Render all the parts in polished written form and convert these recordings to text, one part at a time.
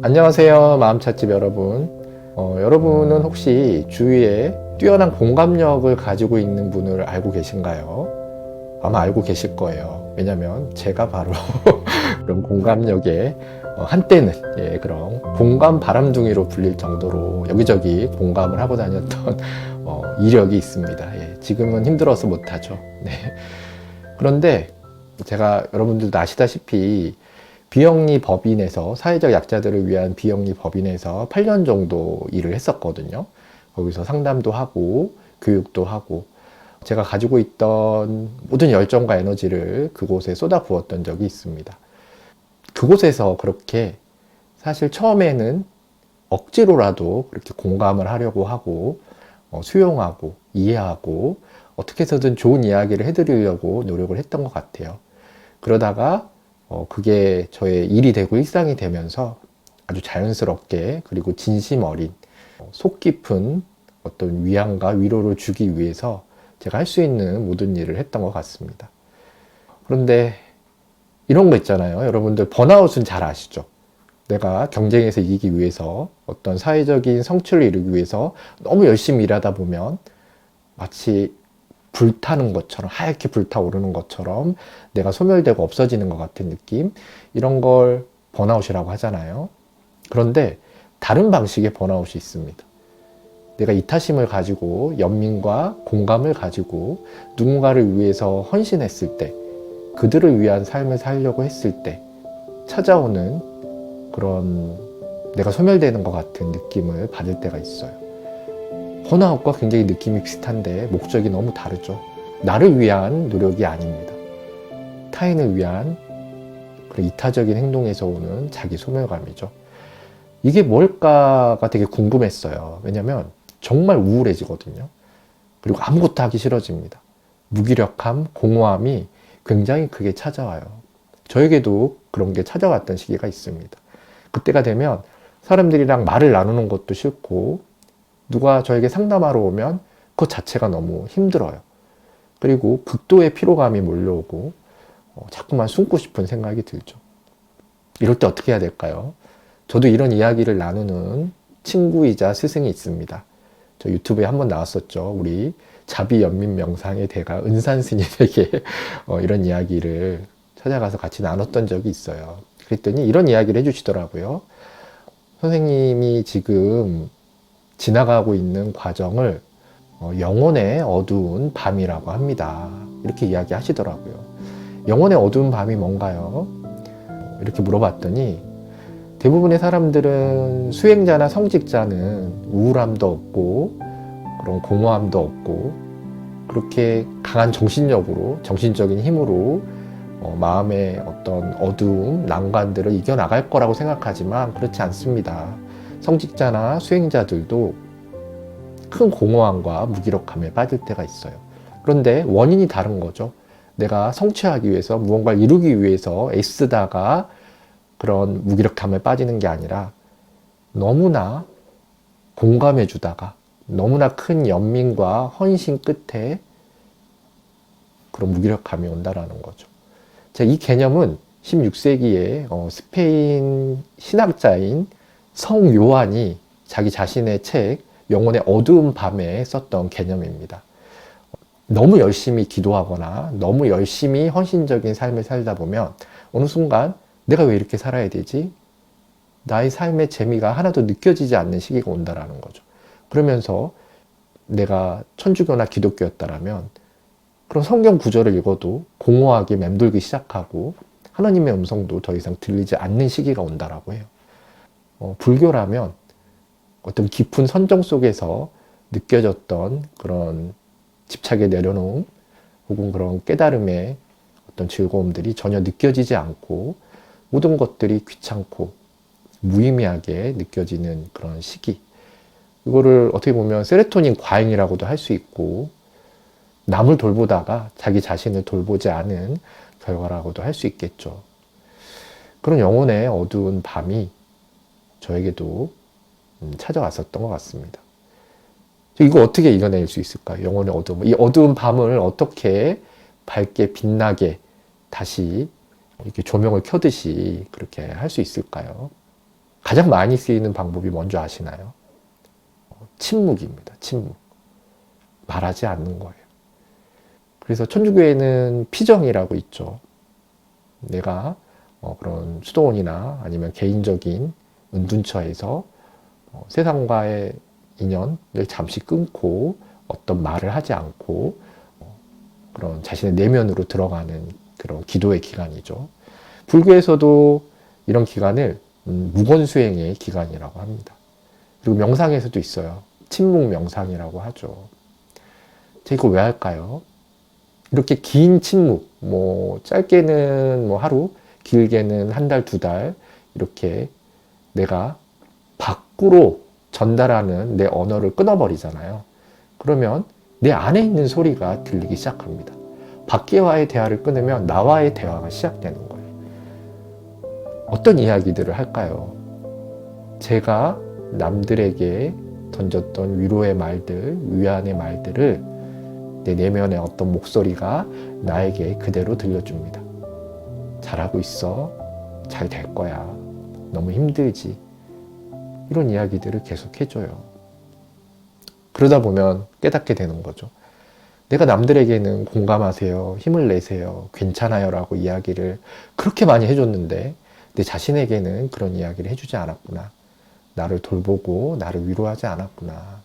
안녕하세요, 마음찻집 여러분. 여러분은 혹시 주위에 뛰어난 공감력을 가지고 있는 분을 알고 계신가요? 아마 알고 계실 거예요. 왜냐면 제가 바로 그런 공감력에 한때는 그런 공감 바람둥이로 불릴 정도로 여기저기 공감을 하고 다녔던 이력이 있습니다. 지금은 힘들어서 못하죠. 네. 그런데 제가 여러분들도 아시다시피 비영리 법인에서 사회적 약자들을 위한 비영리 법인에서 8년 정도 일을 했었거든요. 거기서 상담도 하고 교육도 하고 제가 가지고 있던 모든 열정과 에너지를 그곳에 쏟아부었던 적이 있습니다. 그곳에서 그렇게 사실 처음에는 억지로라도 그렇게 공감을 하려고 하고 수용하고 이해하고 어떻게 해서든 좋은 이야기를 해드리려고 노력을 했던 것 같아요. 그러다가 그게 저의 일이 되고 일상이 되면서 아주 자연스럽게 그리고 진심 어린 속 깊은 어떤 위안과 위로를 주기 위해서 제가 할 수 있는 모든 일을 했던 것 같습니다. 그런데 이런 거 있잖아요. 여러분들 번아웃은 잘 아시죠? 내가 경쟁에서 이기기 위해서 어떤 사회적인 성취를 이루기 위해서 너무 열심히 일하다 보면 마치 불타는 것처럼 하얗게 불타오르는 것처럼 내가 소멸되고 없어지는 것 같은 느낌, 이런 걸 번아웃이라고 하잖아요. 그런데 다른 방식의 번아웃이 있습니다. 내가 이타심을 가지고 연민과 공감을 가지고 누군가를 위해서 헌신했을 때, 그들을 위한 삶을 살려고 했을 때 찾아오는 그런 내가 소멸되는 것 같은 느낌을 받을 때가 있어요. 번아웃과 굉장히 느낌이 비슷한데 목적이 너무 다르죠. 나를 위한 노력이 아닙니다. 타인을 위한 그런 이타적인 행동에서 오는 자기 소멸감이죠. 이게 뭘까가 되게 궁금했어요. 왜냐면 정말 우울해지거든요. 그리고 아무것도 하기 싫어집니다. 무기력함, 공허함이 굉장히 크게 찾아와요. 저에게도 그런 게 찾아왔던 시기가 있습니다. 그때가 되면 사람들이랑 말을 나누는 것도 싫고 누가 저에게 상담하러 오면 그것 자체가 너무 힘들어요. 그리고 극도의 피로감이 몰려오고 자꾸만 숨고 싶은 생각이 들죠. 이럴 때 어떻게 해야 될까요? 저도 이런 이야기를 나누는 친구이자 스승이 있습니다. 저 유튜브에 한번 나왔었죠. 우리 자비연민명상의 대가 은산 스님에게 이런 이야기를 찾아가서 같이 나눴던 적이 있어요. 그랬더니 이런 이야기를 해주시더라고요. 선생님이 지금 지나가고 있는 과정을 영혼의 어두운 밤이라고 합니다. 이렇게 이야기하시더라고요. 영혼의 어두운 밤이 뭔가요? 이렇게 물어봤더니 대부분의 사람들은 수행자나 성직자는 우울함도 없고 그런 공허함도 없고 그렇게 강한 정신력으로 정신적인 힘으로 마음의 어떤 어두움, 난관들을 이겨나갈 거라고 생각하지만 그렇지 않습니다. 성직자나 수행자들도 큰 공허함과 무기력함에 빠질 때가 있어요. 그런데 원인이 다른 거죠. 내가 성취하기 위해서 무언가를 이루기 위해서 애쓰다가 그런 무기력함에 빠지는 게 아니라 너무나 공감해 주다가 너무나 큰 연민과 헌신 끝에 그런 무기력함이 온다라는 거죠. 이 개념은 16세기에 스페인 신학자인 성 요한이 자기 자신의 책 영혼의 어두운 밤에 썼던 개념입니다. 너무 열심히 기도하거나 너무 열심히 헌신적인 삶을 살다 보면 어느 순간 내가 왜 이렇게 살아야 되지? 나의 삶의 재미가 하나도 느껴지지 않는 시기가 온다라는 거죠. 그러면서 내가 천주교나 기독교였다라면 그런 성경 구절을 읽어도 공허하게 맴돌기 시작하고 하나님의 음성도 더 이상 들리지 않는 시기가 온다라고 해요. 불교라면 어떤 깊은 선정 속에서 느껴졌던 그런 집착의 내려놓음 혹은 그런 깨달음의 어떤 즐거움들이 전혀 느껴지지 않고 모든 것들이 귀찮고 무의미하게 느껴지는 그런 시기. 이거를 어떻게 보면 세로토닌 과잉이라고도 할 수 있고 남을 돌보다가 자기 자신을 돌보지 않은 결과라고도 할 수 있겠죠. 그런 영혼의 어두운 밤이 저에게도 찾아왔었던 것 같습니다. 이거 어떻게 이겨낼 수 있을까요? 영혼의 어두움. 이 어두운 밤을 어떻게 밝게 빛나게 다시 이렇게 조명을 켜듯이 그렇게 할 수 있을까요? 가장 많이 쓰이는 방법이 뭔지 아시나요? 침묵입니다. 침묵. 말하지 않는 거예요. 그래서 천주교에는 피정이라고 있죠. 내가 그런 수도원이나 아니면 개인적인 은둔처에서 세상과의 인연을 잠시 끊고 어떤 말을 하지 않고 그런 자신의 내면으로 들어가는 그런 기도의 기간이죠. 불교에서도 이런 기간을 무건수행의 기간이라고 합니다. 그리고 명상에서도 있어요. 침묵 명상이라고 하죠. 제가 이거 왜 할까요? 이렇게 긴 침묵, 짧게는 하루, 길게는 한 달, 두 달, 이렇게 내가 밖으로 전달하는 내 언어를 끊어버리잖아요. 그러면 내 안에 있는 소리가 들리기 시작합니다. 밖에와의 대화를 끊으면 나와의 대화가 시작되는 거예요. 어떤 이야기들을 할까요? 제가 남들에게 던졌던 위로의 말들, 위안의 말들을 내 내면의 어떤 목소리가 나에게 그대로 들려줍니다. 잘하고 있어. 잘 될 거야. 너무 힘들지. 이런 이야기들을 계속 해줘요. 그러다 보면 깨닫게 되는 거죠. 내가 남들에게는 공감하세요. 힘을 내세요. 괜찮아요. 라고 이야기를 그렇게 많이 해줬는데 내 자신에게는 그런 이야기를 해주지 않았구나. 나를 돌보고 나를 위로하지 않았구나.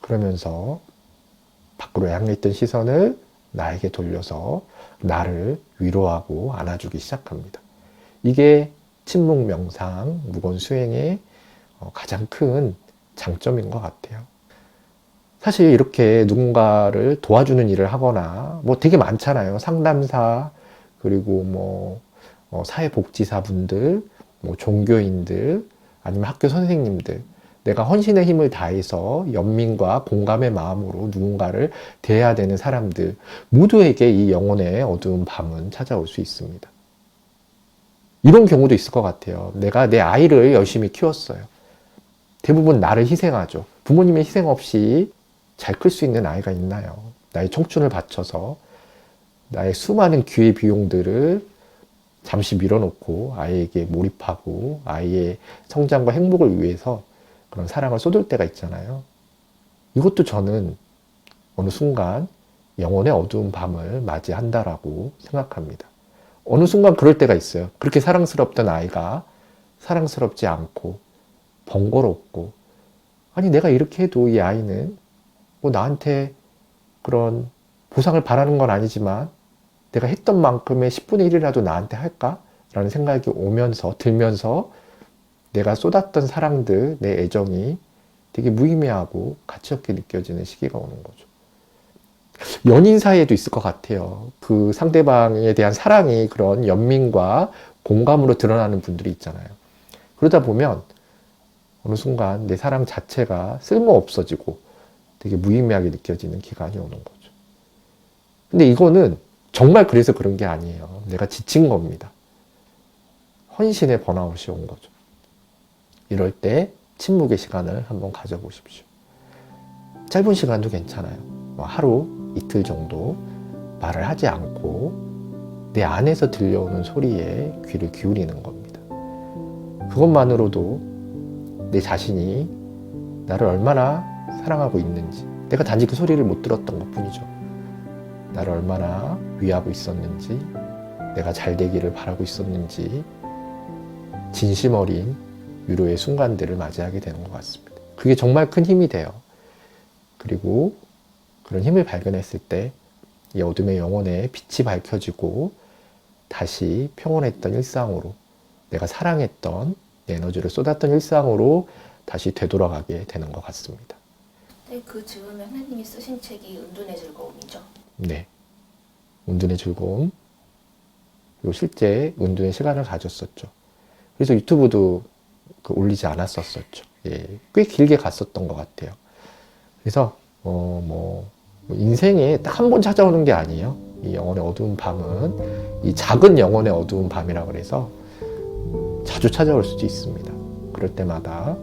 그러면서 밖으로 향했던 시선을 나에게 돌려서 나를 위로하고 안아주기 시작합니다. 이게 침묵 명상, 무건 수행의 가장 큰 장점인 것 같아요. 사실 이렇게 누군가를 도와주는 일을 하거나 되게 많잖아요. 상담사, 그리고 사회복지사분들, 종교인들, 아니면 학교 선생님들, 내가 헌신의 힘을 다해서 연민과 공감의 마음으로 누군가를 대해야 되는 사람들 모두에게 이 영혼의 어두운 밤은 찾아올 수 있습니다. 이런 경우도 있을 것 같아요. 내가 내 아이를 열심히 키웠어요. 대부분 나를 희생하죠. 부모님의 희생 없이 잘 클 수 있는 아이가 있나요? 나의 청춘을 바쳐서 나의 수많은 기회 비용들을 잠시 밀어놓고 아이에게 몰입하고 아이의 성장과 행복을 위해서 그런 사랑을 쏟을 때가 있잖아요. 이것도 저는 어느 순간 영혼의 어두운 밤을 맞이한다라고 생각합니다. 어느 순간 그럴 때가 있어요. 그렇게 사랑스럽던 아이가 사랑스럽지 않고 번거롭고, 아니 내가 이렇게 해도 이 아이는 나한테 그런 보상을 바라는 건 아니지만 내가 했던 만큼의 10분의 1이라도 나한테 할까? 라는 생각이 들면서 내가 쏟았던 사랑들, 내 애정이 되게 무의미하고 가치 없게 느껴지는 시기가 오는 거죠. 연인 사이에도 있을 것 같아요. 그 상대방에 대한 사랑이 그런 연민과 공감으로 드러나는 분들이 있잖아요. 그러다 보면 어느 순간 내 사랑 자체가 쓸모없어지고 되게 무의미하게 느껴지는 기간이 오는 거죠. 근데 이거는 정말 그래서 그런 게 아니에요. 내가 지친 겁니다. 헌신의 번아웃이 온 거죠. 이럴 때 침묵의 시간을 한번 가져보십시오. 짧은 시간도 괜찮아요. 하루, 이틀 정도 말을 하지 않고 내 안에서 들려오는 소리에 귀를 기울이는 겁니다. 그것만으로도 내 자신이 나를 얼마나 사랑하고 있는지, 내가 단지 그 소리를 못 들었던 것뿐이죠. 나를 얼마나 위하고 있었는지, 내가 잘 되기를 바라고 있었는지, 진심 어린 위로의 순간들을 맞이하게 되는 것 같습니다. 그게 정말 큰 힘이 돼요. 그리고 그런 힘을 발견했을 때 이 어둠의 영혼에 빛이 밝혀지고 다시 평온했던 일상으로, 내가 사랑했던 내 에너지를 쏟았던 일상으로 다시 되돌아가게 되는 것 같습니다. 네, 그 즈음에 하나님이 쓰신 책이 은둔의 즐거움이죠. 네, 은둔의 즐거움. 그리고 실제 은둔의 시간을 가졌었죠. 그래서 유튜브도 올리지 않았었죠. 예, 꽤 길게 갔었던 것 같아요. 그래서 인생에 딱 한 번 찾아오는 게 아니에요. 이 영혼의 어두운 밤은 이 작은 영혼의 어두운 밤이라 그래서 자주 찾아올 수도 있습니다. 그럴 때마다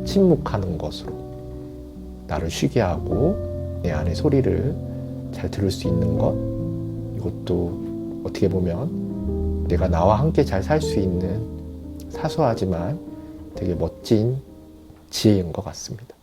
침묵하는 것으로 나를 쉬게 하고 내 안의 소리를 잘 들을 수 있는 것, 이것도 어떻게 보면 내가 나와 함께 잘 살 수 있는 사소하지만 되게 멋진 지혜인 것 같습니다.